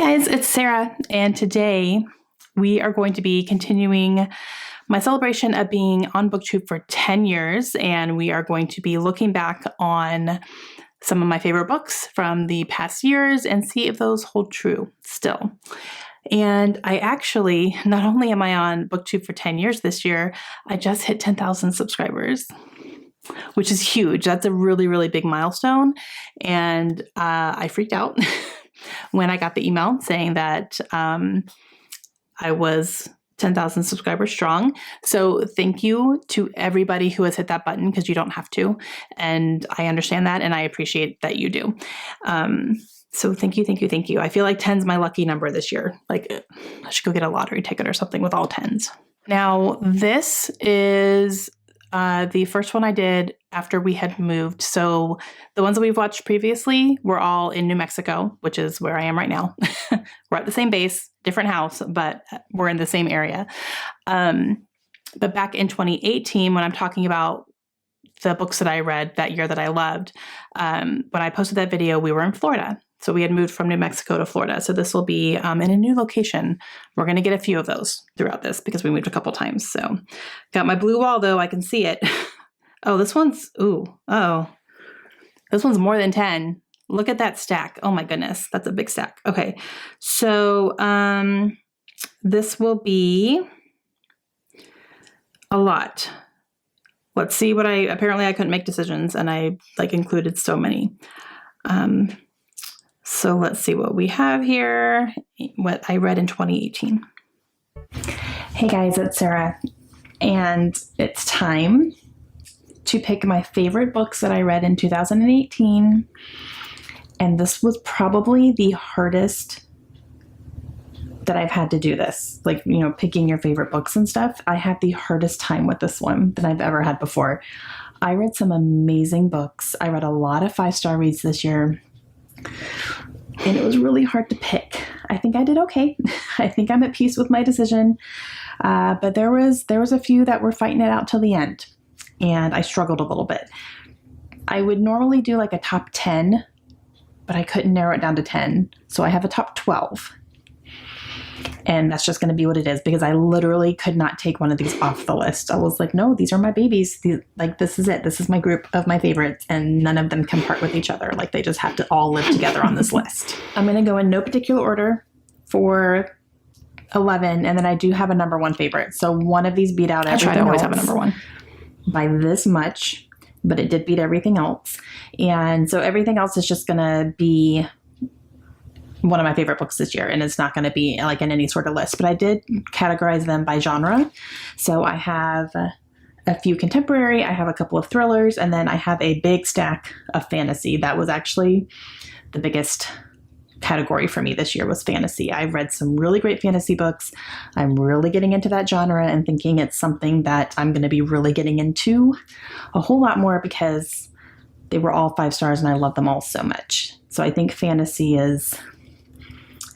guys, it's Sarah, and today we are going to be continuing my celebration of being on BookTube for 10 years, and we are going to be looking back on some of my favorite books from the past years and see if those hold true still. And I actually, not only am I on BookTube for 10 years this year, I just hit 10,000 subscribers, which is huge. That's a really, really big milestone, and I freaked out when I got the email saying that I was 10,000 subscribers strong. So thank you to everybody who has hit that button, because you don't have to. And I understand that, and I appreciate that you do. So thank you, thank you, thank you. I feel like 10's my lucky number this year. Like I should go get a lottery ticket or something with all 10s. Now, this is the first one I did after we had moved. So the ones that we've watched previously were all in New Mexico, which is where I am right now. We're at the same base, different house, but we're in the same area. But back in 2018, when I'm talking about the books that I read that year that I loved, when I posted that video, we were in Florida. So we had moved from New Mexico to Florida. So this will be in a new location. We're going to get a few of those throughout this because we moved a couple times. So got my blue wall though. I can see it. Oh, this one's, this one's more than 10. Look at that stack. Oh my goodness. That's a big stack. Okay. So this will be a lot. Let's see what apparently I couldn't make decisions, and I included so many. So let's see what we have here, what I read in 2018. Hey guys, it's Sarah, and it's time to pick my favorite books that I read in 2018. And this was probably the hardest that I've had to do this. Picking your favorite books and stuff. I had the hardest time with this one than I've ever had before. I read some amazing books. I read a lot of 5-star reads this year. And it was really hard to pick. I think I did okay. I think I'm at peace with my decision. But there was a few that were fighting it out till the end, and I struggled a little bit. I would normally do a top 10, but I couldn't narrow it down to 10. So I have a top 12. And that's just going to be what it is, because I literally could not take one of these off the list. I was like, no, these are my babies. This is it. This is my group of my favorites, and none of them can part with each other. They just have to all live together on this list. I'm going to go in no particular order for 11, and then I do have a number one favorite. So one of these beat out everything else. I try to always have a number one by this much, but it did beat everything else. And so everything else is just going to be one of my favorite books this year, and it's not going to be in any sort of list, but I did categorize them by genre. So I have a few contemporary, I have a couple of thrillers, and then I have a big stack of fantasy. That was actually the biggest category for me this year, was fantasy. I've read some really great fantasy books. I'm really getting into that genre and thinking it's something that I'm going to be really getting into a whole lot more, because they were all 5 stars and I love them all so much. So I think fantasy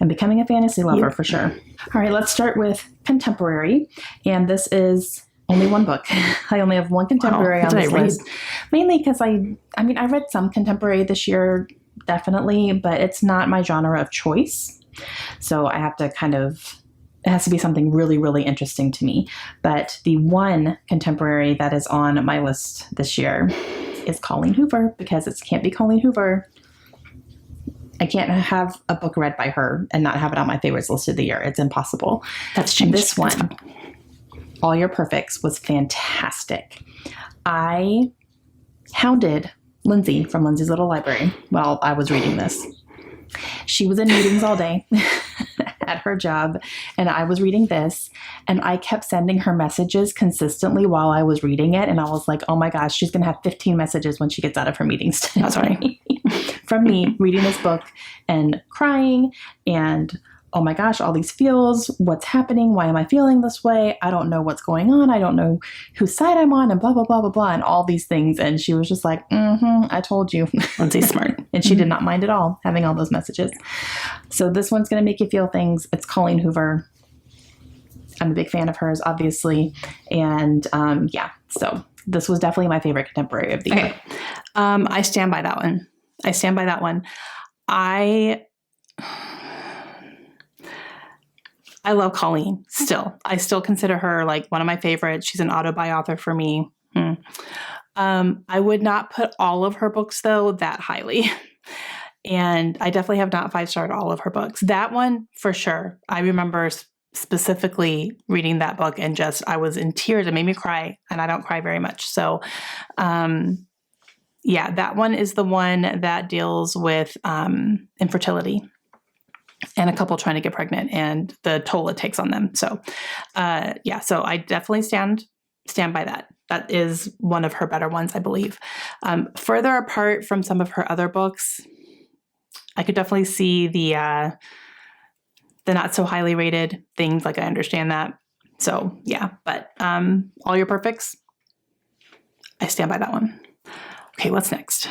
I'm becoming a fantasy lover for sure. All right, let's start with contemporary. And this is only one book. I only have one contemporary on this list. Mainly because I read some contemporary this year, definitely, but it's not my genre of choice. So I have to it has to be something really, really interesting to me. But the one contemporary that is on my list this year is Colleen Hoover, because it can't be Colleen Hoover. I can't have a book read by her and not have it on my favorites list of the year. It's impossible. That's changed. This one, All Your Perfects, was fantastic. I hounded Lindsay from Lindsay's Little Library while I was reading this. She was in meetings all day at her job, and I was reading this, and I kept sending her messages consistently while I was reading it, and I was like, oh my gosh, she's going to have 15 messages when she gets out of her meetings today. That's right. From me reading this book and crying and, oh my gosh, all these feels, what's happening? Why am I feeling this way? I don't know what's going on. I don't know whose side I'm on, and blah, blah, blah, blah, blah, and all these things. And she was just like, I told you. Lindsay's smart. And she did not mind at all having all those messages. So this one's going to make you feel things. It's Colleen Hoover. I'm a big fan of hers, obviously. And so this was definitely my favorite contemporary of the year. I stand by that one. I love Colleen still. I still consider her like one of my favorites. She's an auto-buy author for me. I would not put all of her books, though, that highly. And I definitely have not 5-starred all of her books. That one, for sure. I remember specifically reading that book and I was in tears. It made me cry, and I don't cry very much. So, yeah, that one is the one that deals with infertility and a couple trying to get pregnant and the toll it takes on them. So, yeah, so I definitely stand by that. That is one of her better ones, I believe. Further apart from some of her other books, I could definitely see the not so highly rated things. Like, I understand that. So yeah, but All Your Perfects, I stand by that one. Okay, what's next?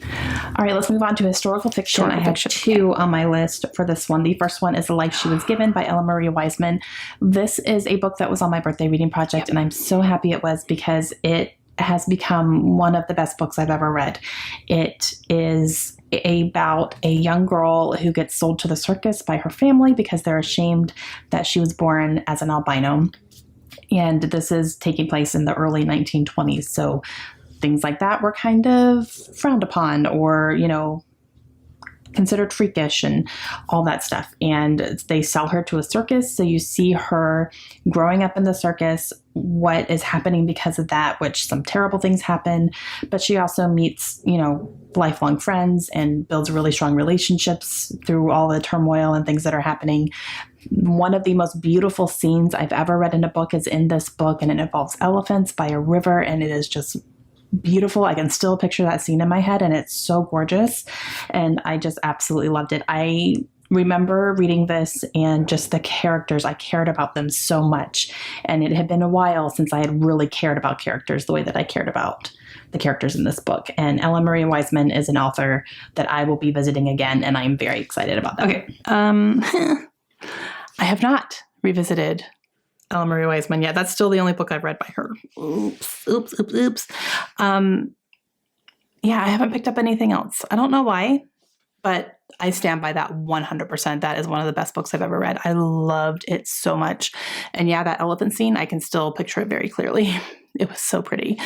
All right, let's move on to historical fiction. I have two on my list for this one. The first one is The Life She Was Given by Ella Marie Wiseman. This is a book that was on my birthday reading project, and I'm so happy it was because it has become one of the best books I've ever read. It is about a young girl who gets sold to the circus by her family because they're ashamed that she was born as an albino. And this is taking place in the early 1920s. So things like that were kind of frowned upon or, considered freakish and all that stuff. And they sell her to a circus. So you see her growing up in the circus, what is happening because of that, which some terrible things happen. But she also meets, lifelong friends and builds really strong relationships through all the turmoil and things that are happening. One of the most beautiful scenes I've ever read in a book is in this book, and it involves elephants by a river, and it is just beautiful. I can still picture that scene in my head, and it's so gorgeous. And I just absolutely loved it. I remember reading this and just the characters, I cared about them so much. And it had been a while since I had really cared about characters the way that I cared about the characters in this book. And Ella Marie Wiseman is an author that I will be visiting again, and I'm very excited about that. Okay. I have not revisited Ella Marie Wiseman. Yeah, that's still the only book I've read by her. Oops. Yeah, I haven't picked up anything else. I don't know why, but I stand by that 100%. That is one of the best books I've ever read. I loved it so much. And yeah, that elephant scene, I can still picture it very clearly. It was so pretty.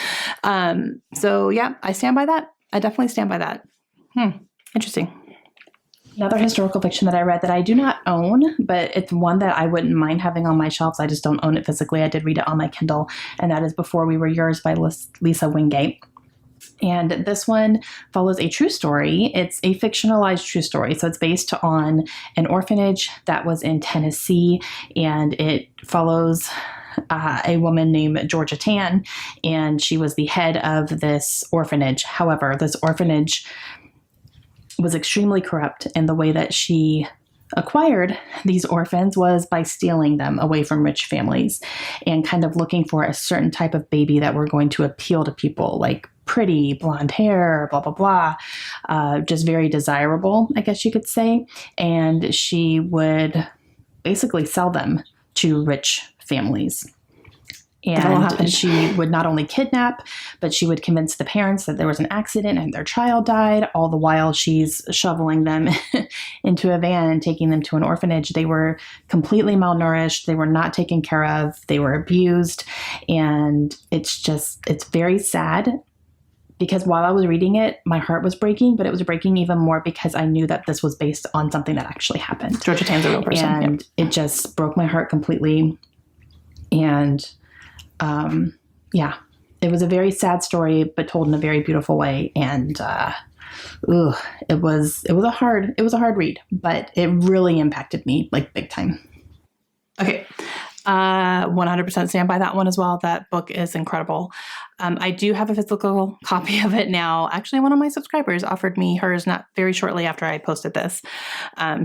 So yeah, I stand by that. I definitely stand by that. Interesting. Another historical fiction that I read that I do not own, but it's one that I wouldn't mind having on my shelves. I just don't own it physically. I did read it on my Kindle, and that is Before We Were Yours by Lisa Wingate. And this one follows a true story. It's a fictionalized true story. So it's based on an orphanage that was in Tennessee, and it follows a woman named Georgia Tan, and she was the head of this orphanage. However, this orphanage was extremely corrupt, and the way that she acquired these orphans was by stealing them away from rich families and kind of looking for a certain type of baby that were going to appeal to people, like pretty, blonde hair, blah, blah, blah, just very desirable, I guess you could say. And she would basically sell them to rich families. And she would not only kidnap, but she would convince the parents that there was an accident and their child died, all the while she's shoveling them into a van and taking them to an orphanage. They were completely malnourished. They were not taken care of. They were abused. And it's very sad because while I was reading it, my heart was breaking, but it was breaking even more because I knew that this was based on something that actually happened. Georgia Tan's a real person. And It just broke my heart completely. And yeah, it was a very sad story, but told in a very beautiful way. And, it was a hard read, but it really impacted me like big time. Okay. 100% stand by that one as well. That book is incredible. I do have a physical copy of it now. Actually, one of my subscribers offered me hers not very shortly after I posted this.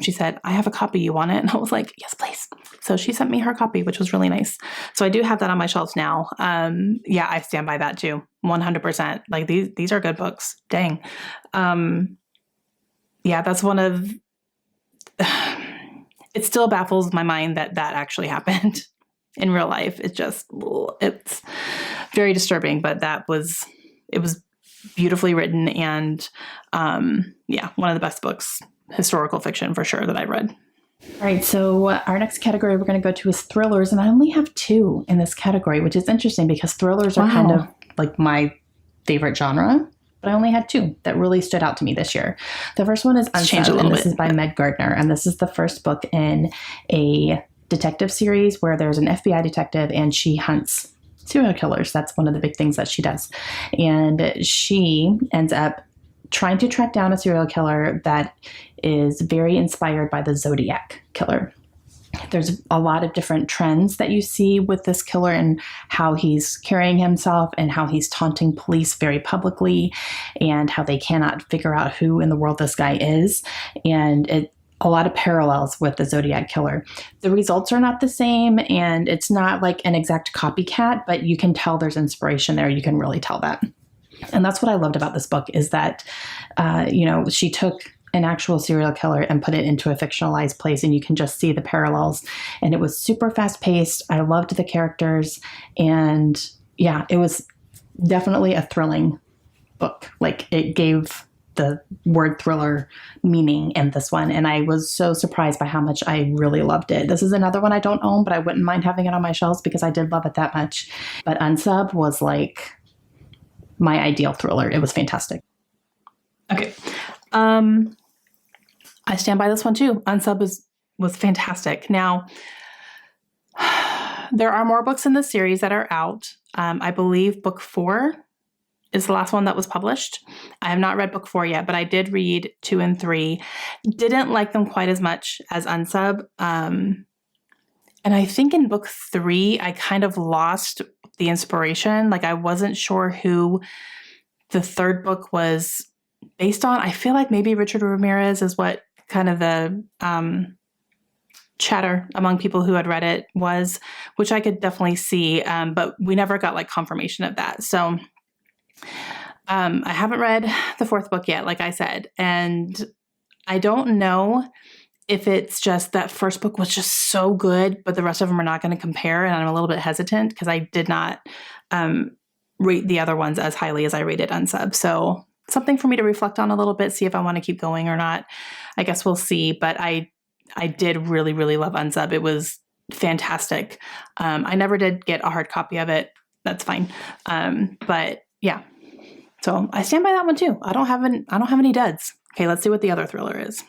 She said, I have a copy. You want it? And I was like, yes, please. So she sent me her copy, which was really nice. So I do have that on my shelves now. Yeah, I stand by that too. 100%. Like these are good books. Dang. Yeah, that's one of... It still baffles my mind that actually happened in real life. It's very disturbing, but it was beautifully written and, yeah, one of the best books, historical fiction for sure, that I've read. All right, so our next category we're going to go to is thrillers, and I only have 2 in this category, which is interesting because thrillers are kind of like my favorite genre, but I only had 2 that really stood out to me this year. The first one is Unsubbed, and this is by Meg Gardner, and this is the first book in a detective series where there's an FBI detective and she hunts serial killers. That's one of the big things that she does. And she ends up trying to track down a serial killer that is very inspired by the Zodiac killer. There's a lot of different trends that you see with this killer and how he's carrying himself and how he's taunting police very publicly and how they cannot figure out who in the world this guy is. And a lot of parallels with the Zodiac killer. The results are not the same, and it's not like an exact copycat, but you can tell there's inspiration there. You can really tell that. And that's what I loved about this book is that, she took an actual serial killer and put it into a fictionalized place, and you can just see the parallels. And it was super fast paced. I loved the characters, and yeah, it was definitely a thrilling book. Like, it gave the word thriller meaning in this one. And I was so surprised by how much I really loved it. This is another one I don't own, but I wouldn't mind having it on my shelves because I did love it that much. But Unsub was like my ideal thriller. It was fantastic. Okay. I stand by this one too. Unsub was fantastic. Now, there are more books in this series that are out. I believe book 4 is the last one that was published. I have not read book 4 yet, but I did read 2 and 3. Didn't like them quite as much as Unsub. And I think in book 3, I kind of lost the inspiration. Like, I wasn't sure who the third book was based on. I feel like maybe Richard Ramirez is what kind of the chatter among people who had read it was, which I could definitely see. But we never got like confirmation of that. So I haven't read the 4th book yet, like I said, and I don't know if it's just that first book was just so good, but the rest of them are not going to compare. And I'm a little bit hesitant because I did not rate the other ones as highly as I rated Unsub. So something for me to reflect on a little bit, see if I want to keep going or not. I guess we'll see. But I did really, really love Unsub. It was fantastic. I never did get a hard copy of it. That's fine. But yeah. So I stand by that one too. I don't have any duds. Okay, let's see what the other thriller is.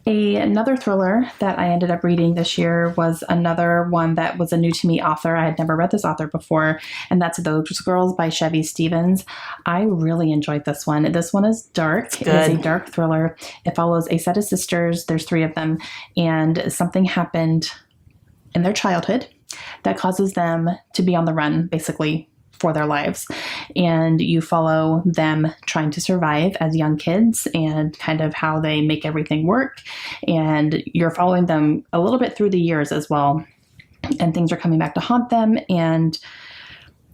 Another thriller that I ended up reading this year was another one that was a new to me author. I had never read this author before, and that's Those Girls by Chevy Stevens. I really enjoyed this one. This one is dark. It is a dark thriller. It follows a set of sisters. There's 3 of them, and something happened in their childhood that causes them to be on the run, basically, for their lives. And you follow them trying to survive as young kids and kind of how they make everything work. And you're following them a little bit through the years as well. And things are coming back to haunt them, and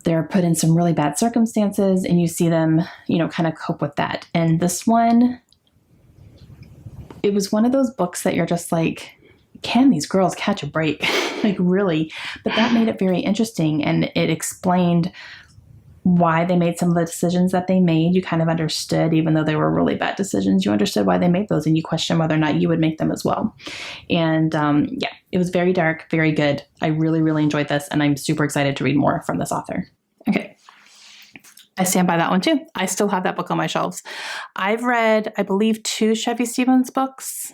they're put in some really bad circumstances, and you see them, kind of cope with that. And this one, it was one of those books that you're just like, can these girls catch a break? Like, really? But that made it very interesting, and it explained why they made some of the decisions that they made. You kind of understood, even though they were really bad decisions, you understood why they made those, and you question whether or not you would make them as well. And it was very dark, very good. I really, really enjoyed this, and I'm super excited to read more from this author. Okay. I stand by that one too. I still have that book on my shelves. I've read, I believe, 2 Chevy Stevens books.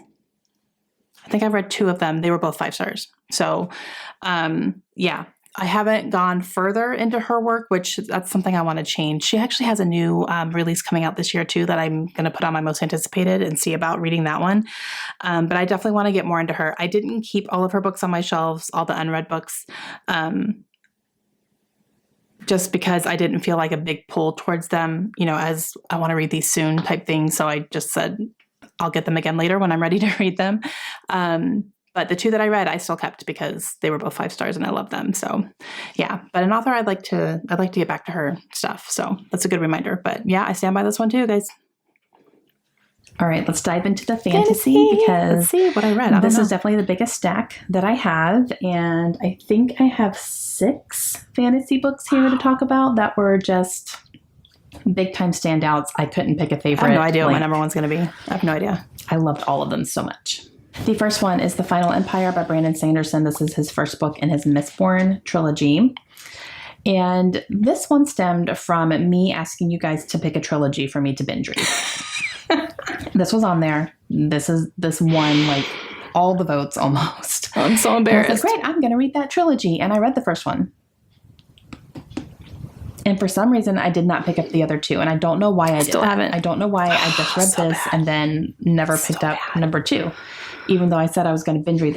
I think I've read 2 of them. They were both 5 stars. So, I haven't gone further into her work, which that's something I want to change. She actually has a new release coming out this year too that I'm going to put on my most anticipated and see about reading that one. But I definitely want to get more into her. I didn't keep all of her books on my shelves, all the unread books, just because I didn't feel like a big pull towards them, as I want to read these soon type thing. So I just said, I'll get them again later when I'm ready to read them. But the 2 that I read, I still kept because they were both 5 stars and I love them. So yeah, but an author I'd like to get back to her stuff. So that's a good reminder. But yeah, I stand by this one too, guys. All right, let's dive into the fantasy because let's see what I read. This is definitely the biggest stack that I have. And I think I have 6 fantasy books here to talk about that were just big time standouts. I couldn't pick a favorite. I have no idea what my number one's going to be. I have no idea. I loved all of them so much. The first one is The Final Empire by Brandon Sanderson. This is his first book in his Mistborn trilogy. And this one stemmed from me asking you guys to pick a trilogy for me to binge read. This was on there. This won like all the votes almost. I'm so embarrassed. I was like, great, I'm going to read that trilogy. And I read the first one. And for some reason, I did not pick up the other two. And I don't know why I still haven't. I don't know why I just read this and then never picked up number 2, even though I said I was going to binge read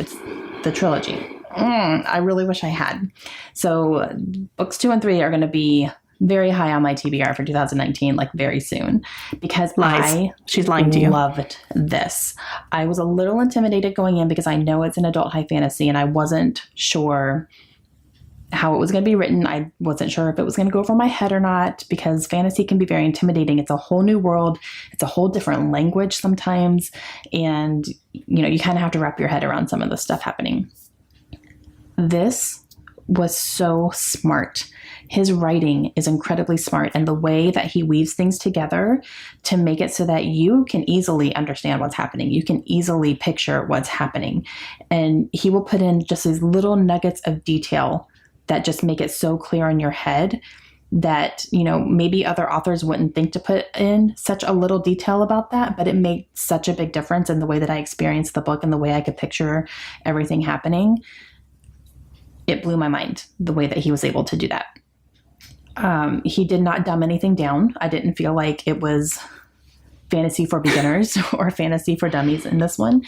the trilogy. I really wish I had. So books 2 and 3 are going to be very high on my TBR for 2019, like very soon, because She's lying to you. Loved this. I was a little intimidated going in because I know it's an adult high fantasy and I wasn't sure how it was going to be written. I wasn't sure if it was going to go over my head or not, because fantasy can be very intimidating. It's a whole new world. It's a whole different language sometimes. And, you kind of have to wrap your head around some of the stuff happening. This was so smart. His writing is incredibly smart, and the way that he weaves things together to make it so that you can easily understand what's happening. You can easily picture what's happening. And he will put in just these little nuggets of detail that just make it so clear in your head that, maybe other authors wouldn't think to put in such a little detail about that, but it made such a big difference in the way that I experienced the book and the way I could picture everything happening. It blew my mind the way that he was able to do that. He did not dumb anything down. I didn't feel like it was fantasy for beginners or fantasy for dummies in this one.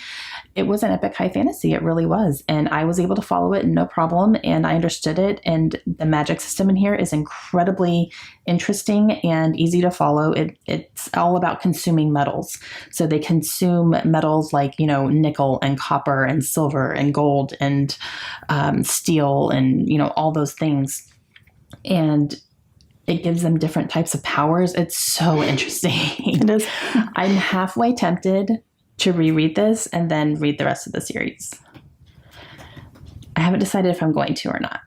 It was an epic high fantasy. It really was. And I was able to follow it no problem. And I understood it. And the magic system in here is incredibly interesting and easy to follow. It's all about consuming metals. So they consume metals like, nickel and copper and silver and gold and steel and, all those things. And it gives them different types of powers. It's so interesting. It is. I'm halfway tempted to reread this and then read the rest of the series. I haven't decided if I'm going to or not,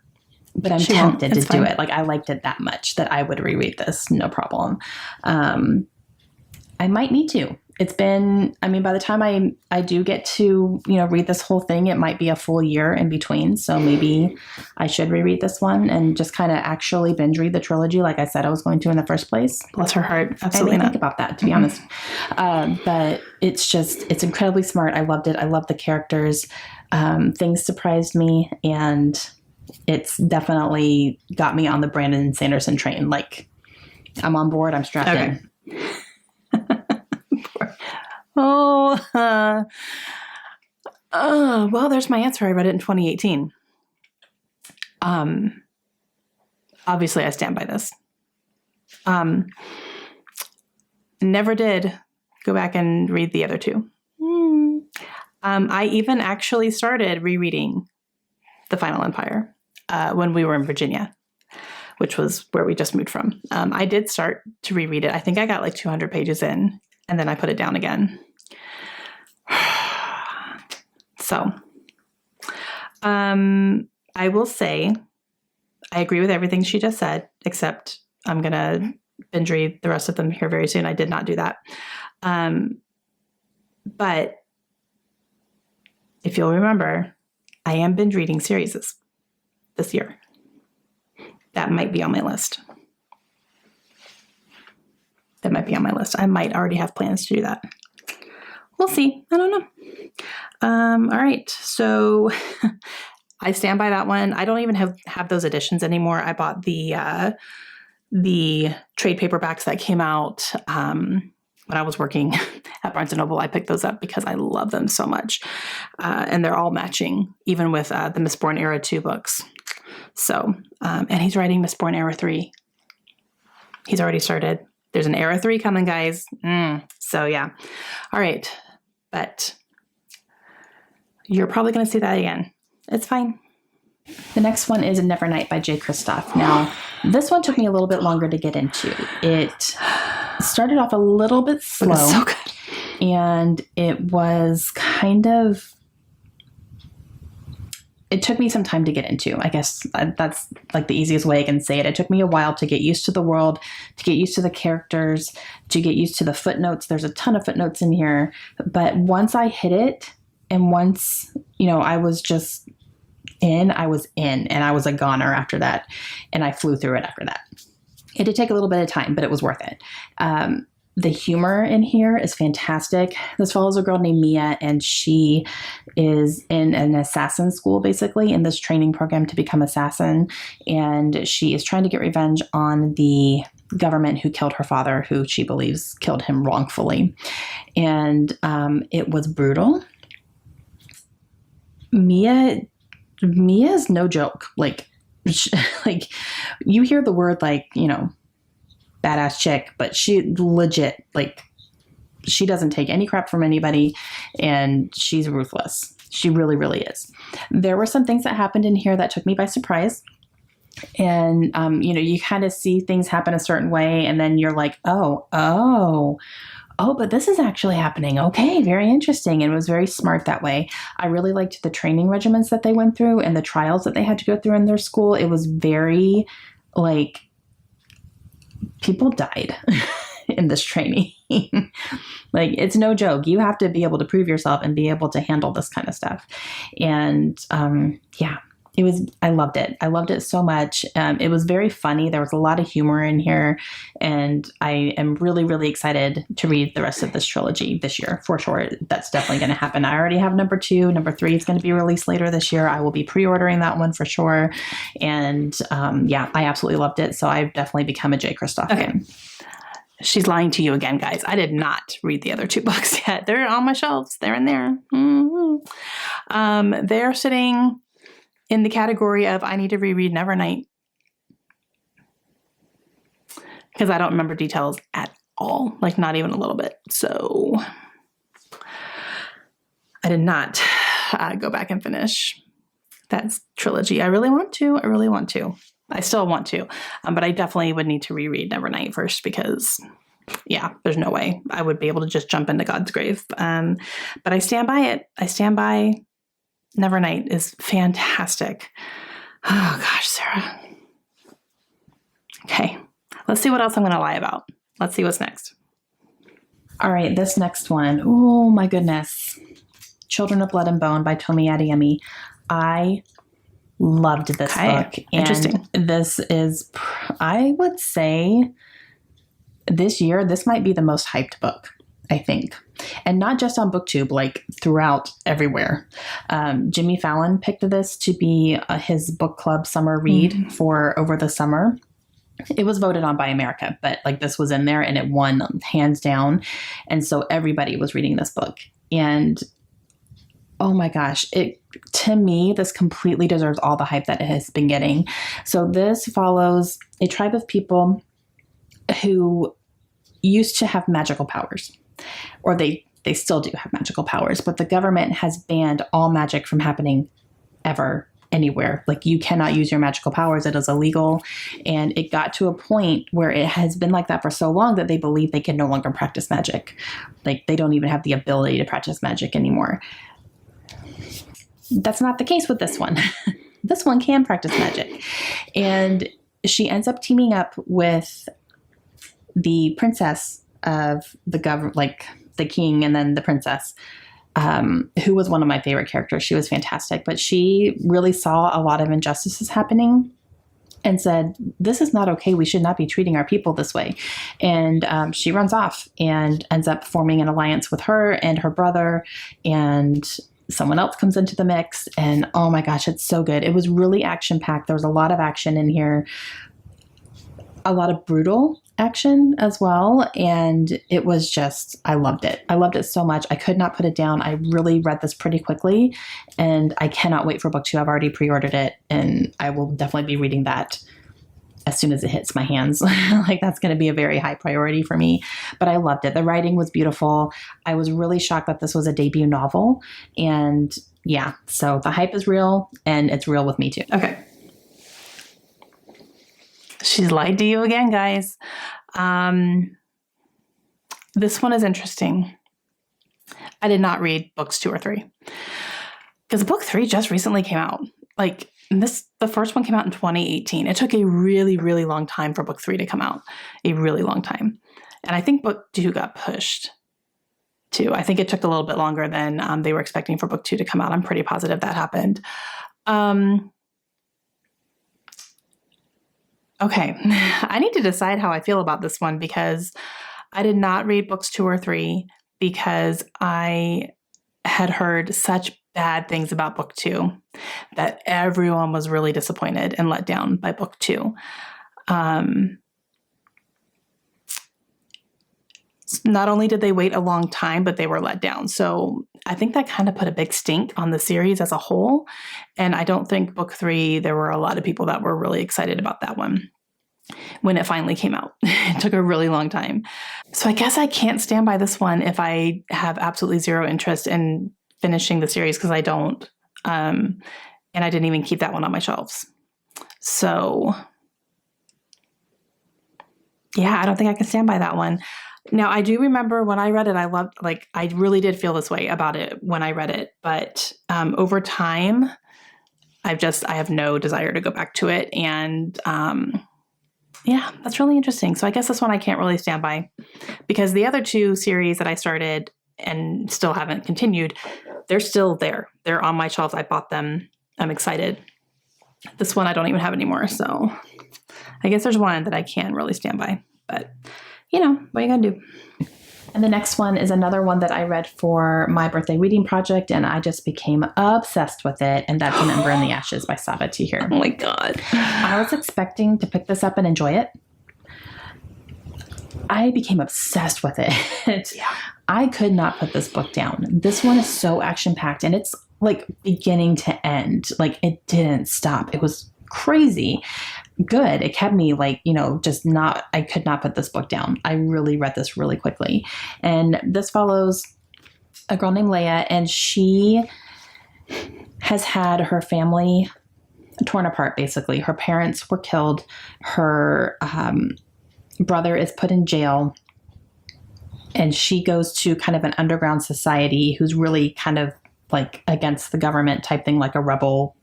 but I'm tempted to do it. Like, I liked it that much that I would reread this, no problem. I might need to. It's been, by the time I do get to, read this whole thing, it might be a full year in between. So maybe I should reread this one and just kind of actually binge read the trilogy like I said I was going to in the first place. Bless her heart. Absolutely not. Think about that, to be honest. But it's incredibly smart. I loved it. I loved the characters. Things surprised me, and it's definitely got me on the Brandon Sanderson train. Like, I'm on board. I'm strapped in. Well, there's my answer. I read it in 2018. Obviously I stand by this. Never did go back and read the other two. I even actually started rereading The Final Empire when we were in Virginia, which was where we just moved from. I did start to reread it. I think I got like 200 pages in, and then I put it down again. So, I will say I agree with everything she just said, except I'm going to binge read the rest of them here very soon. I did not do that. But if you'll remember, I am binge reading series this year. That might be on my list. I might already have plans to do that. We'll see. I don't know. All right. So I stand by that one. I don't even have those editions anymore. I bought the trade paperbacks that came out when I was working at Barnes & Noble. I picked those up because I love them so much. And they're all matching, even with the Mistborn Era 2 books. So, and he's writing Mistborn Era 3. He's already started. There's an Era 3 coming, guys. So yeah. All right. But you're probably going to see that again. It's fine. The next one is Nevernight by Jay Kristoff. Now, this one took me a little bit longer to get into. It started off a little bit slow. But it's so good. And it was kind of... It took me some time to get into. I guess that's like the easiest way I can say it. It took me a while to get used to the world, to get used to the characters, to get used to the footnotes. There's a ton of footnotes in here. But once I hit it And once, I was in and I was a goner after that. And I flew through it after that. It did take a little bit of time, but it was worth it. The humor in here is fantastic. This follows a girl named Mia, and she is in an assassin school, basically, in this training program to become assassin. And she is trying to get revenge on the government who killed her father, who she believes killed him wrongfully. And it was brutal. Mia's no joke. Like you hear the word badass chick, but she legit, she doesn't take any crap from anybody, and she's ruthless. She really, really is. There were some things that happened in here that took me by surprise. And, you kind of see things happen a certain way, and then you're like, oh, but this is actually happening. Okay, very interesting. And it was very smart that way. I really liked the training regimens that they went through and the trials that they had to go through in their school. It was very, people died in this training. It's no joke. You have to be able to prove yourself and be able to handle this kind of stuff. And I loved it. I loved it so much. It was very funny. There was a lot of humor in here, and I am really, really excited to read the rest of this trilogy this year for sure. That's definitely going to happen. I already have number 2. Number 3 is going to be released later this year. I will be pre-ordering that one for sure. And I absolutely loved it. So I've definitely become a J. Kristoff fan. She's lying to you again, guys. I did not read the other 2 books yet. They're on my shelves. They're in there. Mm-hmm. They're sitting in the category of I need to reread Nevernight, because I don't remember details at all, not even a little bit. So I did not go back and finish that trilogy. I really want to. I still want to, but I definitely would need to reread Nevernight first, because there's no way I would be able to just jump into God's grave. But I stand by it. Nevernight is fantastic. Oh gosh, Sarah. Okay, let's see what else I'm going to lie about. Let's see what's next. All right, this next one. Oh my goodness. Children of Blood and Bone by Tomi Adeyemi. I loved this book. Interesting. And this is, I would say, this year, this might be the most hyped book, I think. And not just on BookTube, throughout everywhere. Jimmy Fallon picked this to be his book club summer read for over the summer. It was voted on by America, but this was in there and it won hands down. And so everybody was reading this book. And oh my gosh, to me, this completely deserves all the hype that it has been getting. So this follows a tribe of people who used to have magical powers. Or they still do have magical powers, but the government has banned all magic from happening ever, anywhere. You cannot use your magical powers. It is illegal. And it got to a point where it has been like that for so long that they believe they can no longer practice magic. They don't even have the ability to practice magic anymore. That's not the case with this one. This one can practice magic. And she ends up teaming up with the princess of the government, the king and then the princess, who was one of my favorite characters. She was fantastic, but she really saw a lot of injustices happening and said, this is not okay. We should not be treating our people this way. And she runs off and ends up forming an alliance with her and her brother, and someone else comes into the mix. And oh my gosh, it's so good. It was really action packed. There was a lot of action in here, a lot of brutal action as well. And it was just, I loved it. I loved it so much. I could not put it down. I really read this pretty quickly, and I cannot wait for book 2. I've already pre-ordered it, and I will definitely be reading that as soon as it hits my hands. That's going to be a very high priority for me, but I loved it. The writing was beautiful. I was really shocked that this was a debut novel, and so the hype is real, and it's real with me too. Okay. She's lied to you again, guys. This one is interesting. I did not read books 2 or 3 because book 3 just recently came out. The first one came out in 2018. It took a really, really long time for book 3 to come out. A really long time. And I think book 2 got pushed. too. I think it took a little bit longer than they were expecting for book 2 to come out. I'm pretty positive that happened. Okay, I need to decide how I feel about this one because I did not read books 2 or 3 because I had heard such bad things about book 2 that everyone was really disappointed and let down by book 2. Not only did they wait a long time, but they were let down. So I think that kind of put a big stink on the series as a whole. And I don't think book 3, there were a lot of people that were really excited about that one when it finally came out. It took a really long time. So I guess I can't stand by this one if I have absolutely zero interest in finishing the series, because I don't. And I didn't even keep that one on my shelves. So yeah, I don't think I can stand by that one. Now, I do remember when I read it, I really did feel this way about it when I read it. But over time, I have no desire to go back to it. And yeah, that's really interesting. So I guess this one I can't really stand by because the other 2 series that I started and still haven't continued, they're still there. They're on my shelves. I bought them. I'm excited. This one I don't even have anymore. So I guess there's one that I can really stand by. But what are you going to do? And the next one is another one that I read for my birthday reading project, and I just became obsessed with it. And that's An Ember in the Ashes by Saba Tahir. Oh my God. I was expecting to pick this up and enjoy it. I became obsessed with it. Yeah. I could not put this book down. This one is so action-packed, and it's like beginning to end. Like it didn't stop. It was crazy good. It kept me I could not put this book down. I really read this really quickly. And this follows a girl named Leia, and she has had her family torn apart, basically. Her parents were killed. Her brother is put in jail. And she goes to kind of an underground society who's really kind of like against the government type thing, like a rebel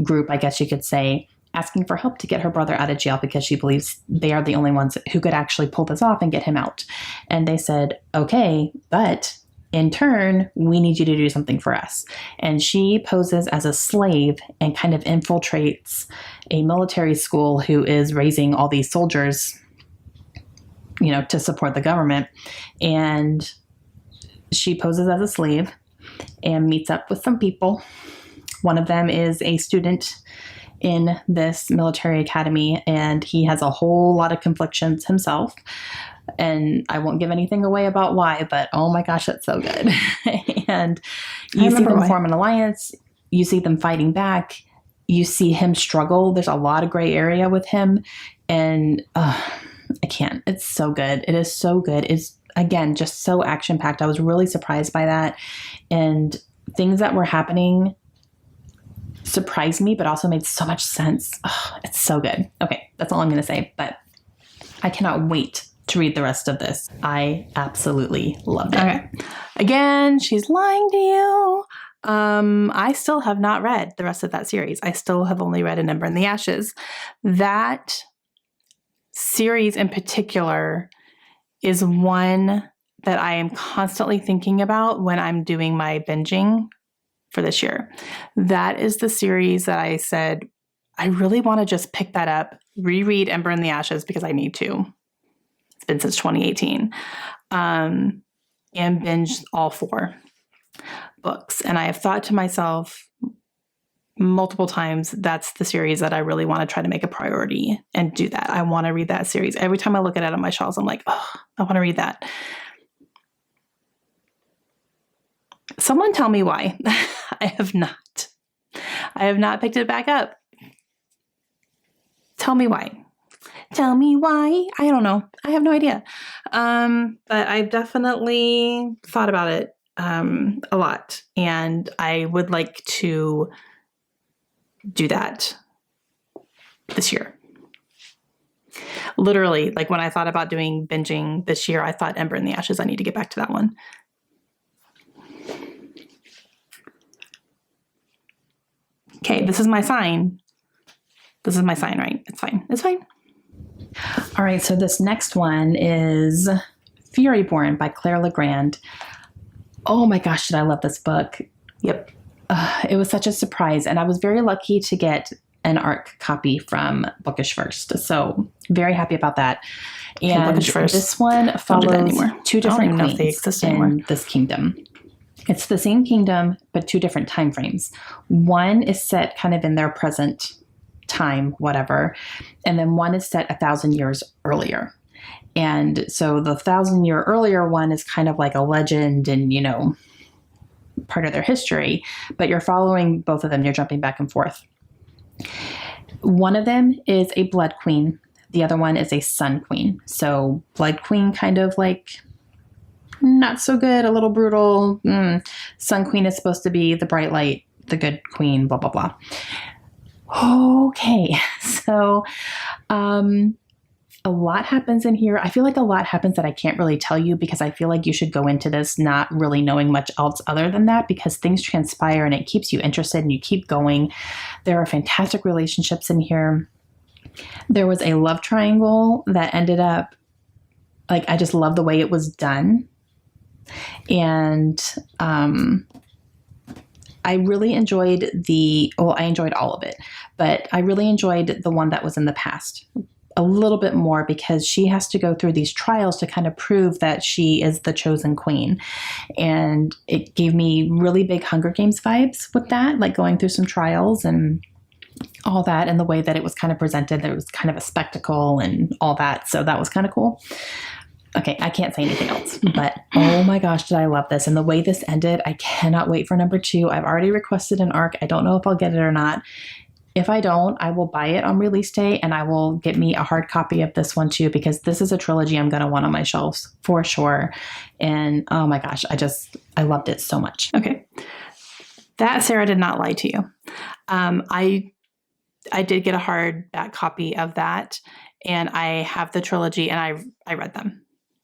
group, I guess you could say, asking for help to get her brother out of jail because she believes they are the only ones who could actually pull this off and get him out. And they said, okay, but in turn, we need you to do something for us. And she poses as a slave and kind of infiltrates a military school who is raising all these soldiers, to support the government. And she poses as a slave and meets up with some people. One of them is a student in this military academy, and he has a whole lot of conflictions himself. And I won't give anything away about why, but oh my gosh, it's so good. And you see them form an alliance. You see them fighting back. You see him struggle. There's a lot of gray area with him. And I can't. It's so good. It is so good. It's, again, just so action-packed. I was really surprised by that. And things that were happening surprised me, but also made so much sense. Oh, it's so good. Okay, that's all I'm going to say. But I cannot wait to read the rest of this. I absolutely loved it. Okay. Again, she's lying to you. I still have not read the rest of that series. I still have only read An Ember in the Ashes. That series in particular is one that I am constantly thinking about when I'm doing my binging for this year. That is the series that I said, I really want to just pick that up, reread Ember in the Ashes because I need to. It's been since 2018. And binge all 4 books. And I have thought to myself multiple times, that's the series that I really want to try to make a priority and do that. I want to read that series. Every time I look at it on my shelves, I'm like, oh, I want to read that. Someone tell me why. I have not picked it back up. Tell me why. Tell me why. I don't know. I have no idea. But I've definitely thought about it a lot, and I would like to do that this year. Literally, like when I thought about doing binging this year, I thought Ember in the Ashes. I need to get back to that one. Okay, this is my sign. This is my sign, right? It's fine. It's fine. All right, so this next one is Furyborn by Claire Legrand. Oh my gosh, did I love this book. Yep. It was such a surprise. And I was very lucky to get an ARC copy from Bookish First. So very happy about that. And this one follows two different queens in this kingdom. It's the same kingdom, but two different time frames. One is set kind of in their present time, whatever. And then one is set 1,000 years earlier. And so the 1,000-year earlier one is kind of like a legend and, you know, part of their history, but you're following both of them. You're jumping back and forth. One of them is a blood queen. The other one is a sun queen. So blood queen, kind of like not so good, a little brutal. Sun queen is supposed to be the bright light, the good queen, blah, blah, blah. Okay. So, a lot happens in here. I feel like a lot happens that I can't really tell you because I feel like you should go into this not really knowing much else other than that, because things transpire and it keeps you interested and you keep going. There are fantastic relationships in here. There was a love triangle that ended up, like, I just love the way it was done. And I really enjoyed I enjoyed all of it, but I really enjoyed the one that was in the past a little bit more because she has to go through these trials to kind of prove that she is the chosen queen. And it gave me really big Hunger Games vibes with that, like going through some trials and all that, and the way that it was kind of presented, that it was kind of a spectacle and all that. So that was kind of cool. Okay, I can't say anything else, but oh my gosh, did I love this. And the way this ended, I cannot wait for number 2. I've already requested an ARC. I don't know if I'll get it or not. If I don't, I will buy it on release day and I will get me a hard copy of this one too, because this is a trilogy I'm going to want on my shelves for sure. And oh my gosh, I loved it so much. Okay. That Sarah did not lie to you. I did get a hardback copy of that, and I have the trilogy, and I read them.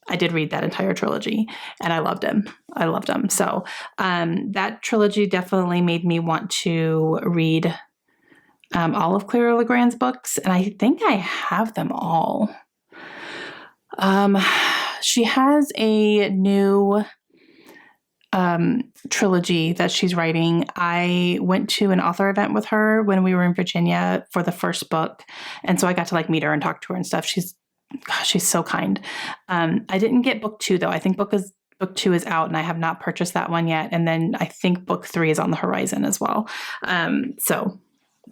I did read that entire trilogy, and I loved them. I loved them. So that trilogy definitely made me want to read all of Claire Legrand's books, and I think I have them all. She has a new trilogy that she's writing. I went to an author event with her when we were in Virginia for the first book, and so I got to like meet her and talk to her and stuff. She's so kind. I didn't get book 2 though. I think book 2 is out, and I have not purchased that one yet. And then I think book 3 is on the horizon as well. So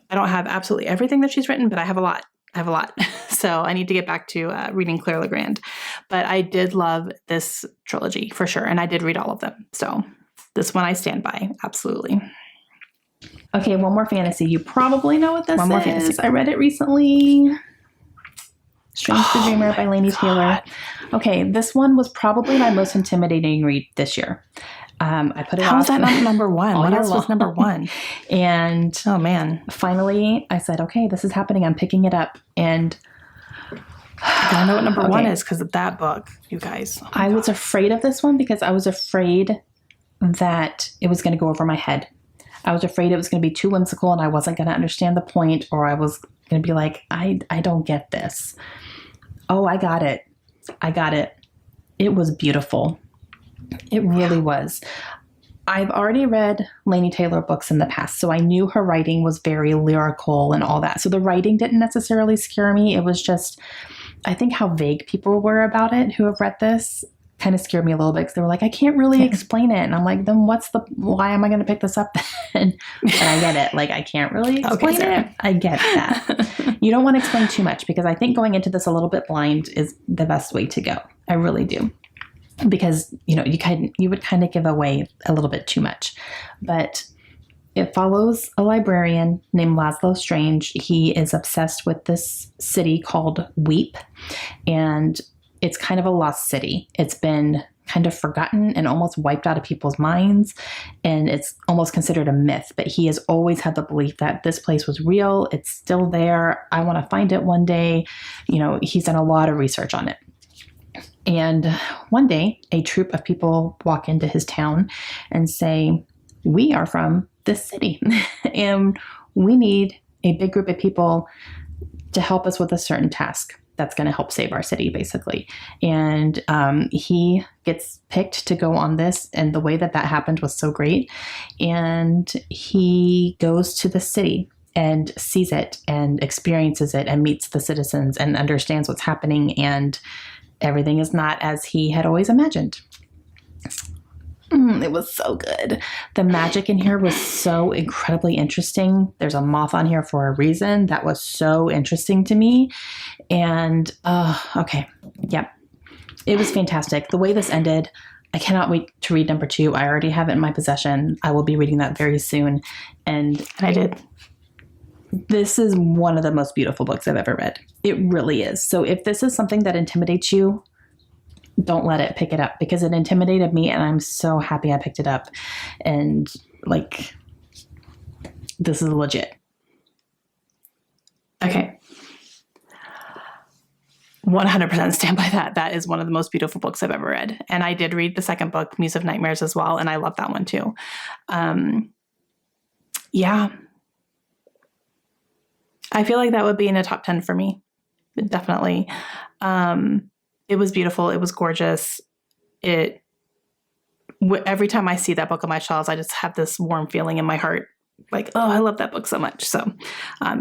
I don't have absolutely everything that she's written, but I have a lot. So I need to get back to reading Claire Legrand. But I did love this trilogy for sure. And I did read all of them. So this one I stand by. Absolutely. Okay, one more fantasy. You probably know what this is. One more fantasy. I read it recently. Strange the Dreamer by Laini Taylor. Okay, this one was probably my most intimidating read this year. I put it How off. was that not number 1? What else was number 1? And oh man, finally I said, okay, this is happening. I'm picking it up. And I don't know what number 1 is because of that book, you guys. Oh I was afraid of this one because I was afraid that it was going to go over my head. I was afraid it was going to be too whimsical and I wasn't going to understand the point, or I was going to be like, I don't get this. Oh, I got it. It was beautiful. It really was. I've already read Laini Taylor books in the past, so I knew her writing was very lyrical and all that. So the writing didn't necessarily scare me. It was just, I think how vague people were about it who have read this kind of scared me a little bit because they were like, I can't really explain it. And I'm like, then why am I going to pick this up then? But I get it. Like, I can't really explain it. I get that. You don't want to explain too much because I think going into this a little bit blind is the best way to go. I really do. Because, you would kind of give away a little bit too much. But it follows a librarian named Laszlo Strange. He is obsessed with this city called Weep, and it's kind of a lost city. It's been kind of forgotten and almost wiped out of people's minds, and it's almost considered a myth. But he has always had the belief that this place was real. It's still there. I want to find it one day. He's done a lot of research on it. And one day, a troop of people walk into his town and say, we are from this city, and we need a big group of people to help us with a certain task that's going to help save our city, basically. And he gets picked to go on this, and the way that happened was so great. And he goes to the city and sees it and experiences it and meets the citizens and understands what's happening, and everything is not as he had always imagined. It was so good. The magic in here was so incredibly interesting. There's a moth on here for a reason. That was so interesting to me. And, okay. Yep. It was fantastic. The way this ended, I cannot wait to read number 2. I already have it in my possession. I will be reading that very soon. And I did. This is one of the most beautiful books I've ever read. It really is. So if this is something that intimidates you, don't let it. Pick it up, because it intimidated me, and I'm so happy I picked it up. And like, this is legit. Okay. 100% stand by that. That is one of the most beautiful books I've ever read. And I did read the second book, Muse of Nightmares, as well. And I love that one too. Yeah. I feel like that would be in a top 10 for me. Definitely. It was beautiful. It was gorgeous. Every time I see that book on my shelves, I just have this warm feeling in my heart. Like, oh, I love that book so much. So,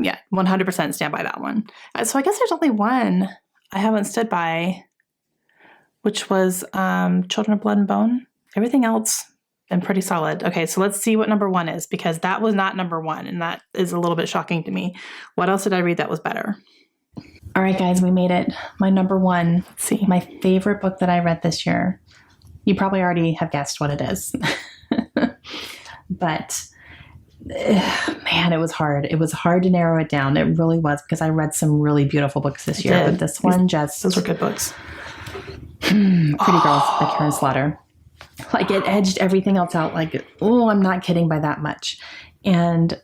yeah, 100% stand by that one. So I guess there's only one I haven't stood by, which was Children of Blood and Bone. Everything else been pretty solid. Okay, so let's see what number 1 is, because that was not number 1, and that is a little bit shocking to me. What else did I read that was better? All right, guys, we made it. My number 1. Let's see. My favorite book that I read this year. You probably already have guessed what it is. But, man, it was hard. It was hard to narrow it down. It really was, because I read some really beautiful books this year. But this one just... Those were good books. Pretty Girls by Karen Slaughter. Like, it edged everything else out. Like, oh, I'm not kidding by that much. And...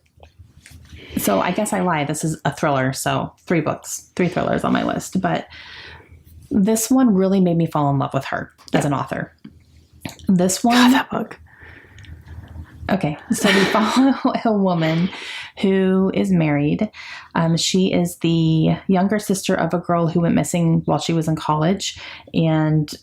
so I guess I lied. This is a thriller. So 3 thrillers on my list. But this one really made me fall in love with her as an author. This one. God, that book. Okay. So we follow a woman who is married. She is the younger sister of a girl who went missing while she was in college and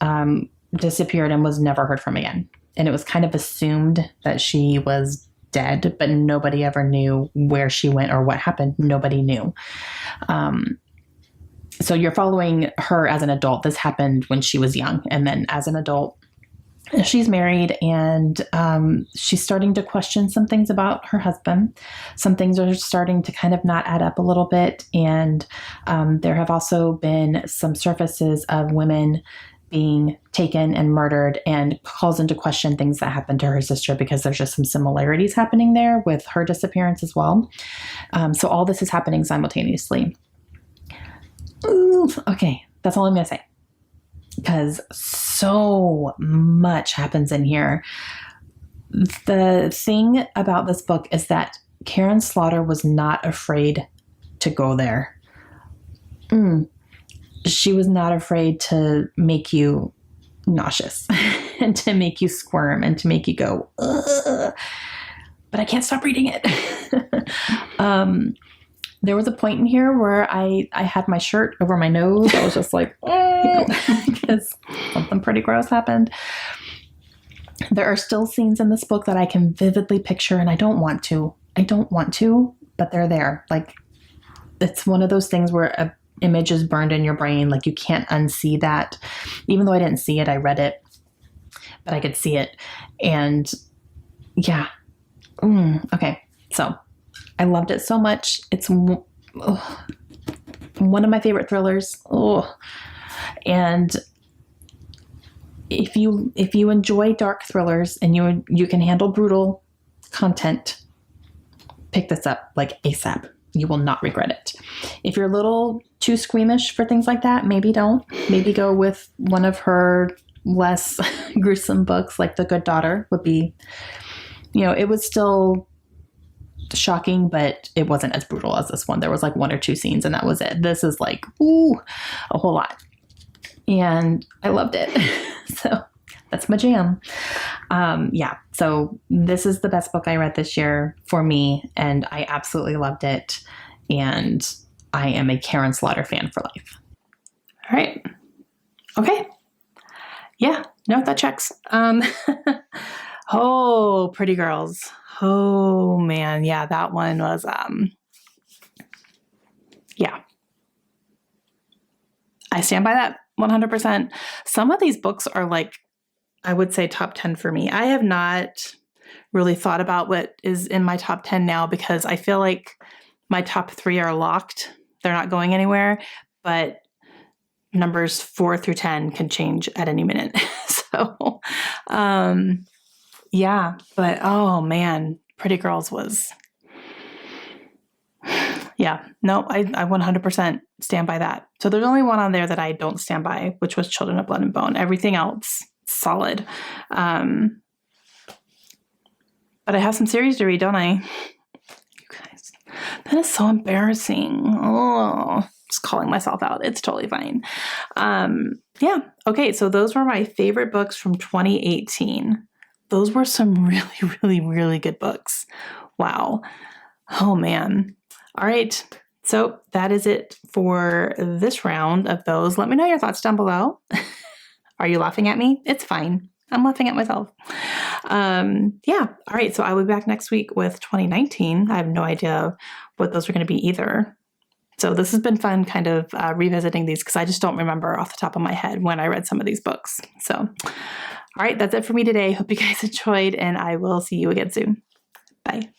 disappeared and was never heard from again. And it was kind of assumed that she was dead, but nobody ever knew where she went or what happened. Nobody knew. So you're following her as an adult. This happened when she was young. And then as an adult, she's married, and she's starting to question some things about her husband. Some things are starting to kind of not add up a little bit. And there have also been some surfaces of women being taken and murdered, and calls into question things that happened to her sister, because there's just some similarities happening there with her disappearance as well. So all this is happening simultaneously. Ooh, okay, that's all I'm going to say, because so much happens in here. The thing about this book is that Karen Slaughter was not afraid to go there. She was not afraid to make you nauseous and to make you squirm and to make you go, ugh, but I can't stop reading it. There was a point in here where I had my shirt over my nose. I was just like, because something pretty gross happened. There are still scenes in this book that I can vividly picture, and I don't want to, but they're there. Like, it's one of those things where a image is burned in your brain. Like, you can't unsee that. Even though I didn't see it, I read it, but I could see it. And yeah. Okay. So I loved it so much. It's one of my favorite thrillers. And if you enjoy dark thrillers and you can handle brutal content, pick this up like ASAP. You will not regret it. If you're a little too squeamish for things like that, maybe don't. Maybe go with one of her less gruesome books, like The Good Daughter would be, it was still shocking, but it wasn't as brutal as this one. There was like 1 or 2 scenes and that was it. This is like, a whole lot. And I loved it. So that's my jam. Yeah. So this is the best book I read this year for me, and I absolutely loved it. And I am a Karen Slaughter fan for life. All right. Okay. Yeah, no, that checks. Oh, Pretty Girls. Oh man, yeah, that one was yeah. I stand by that 100%. Some of these books are like, I would say top 10 for me. I have not really thought about what is in my top 10 now because I feel like my top 3 are locked. They're not going anywhere, but numbers 4 through 10 can change at any minute. So, yeah, but oh man, Pretty Girls was, yeah, no, I 100% stand by that. So there's only one on there that I don't stand by, which was Children of Blood and Bone. Everything else, solid. But I have some series to read, don't I? You guys, that is so embarrassing. Oh, just calling myself out. It's totally fine. Yeah. Okay. So those were my favorite books from 2018. Those were some really, really, really good books. Wow. Oh man. All right. So that is it for this round of those. Let me know your thoughts down below. Are you laughing at me? It's fine. I'm laughing at myself. Yeah. All right. So I will be back next week with 2019. I have no idea what those are going to be either. So this has been fun kind of revisiting these because I just don't remember off the top of my head when I read some of these books. So, all right. That's it for me today. Hope you guys enjoyed and I will see you again soon. Bye.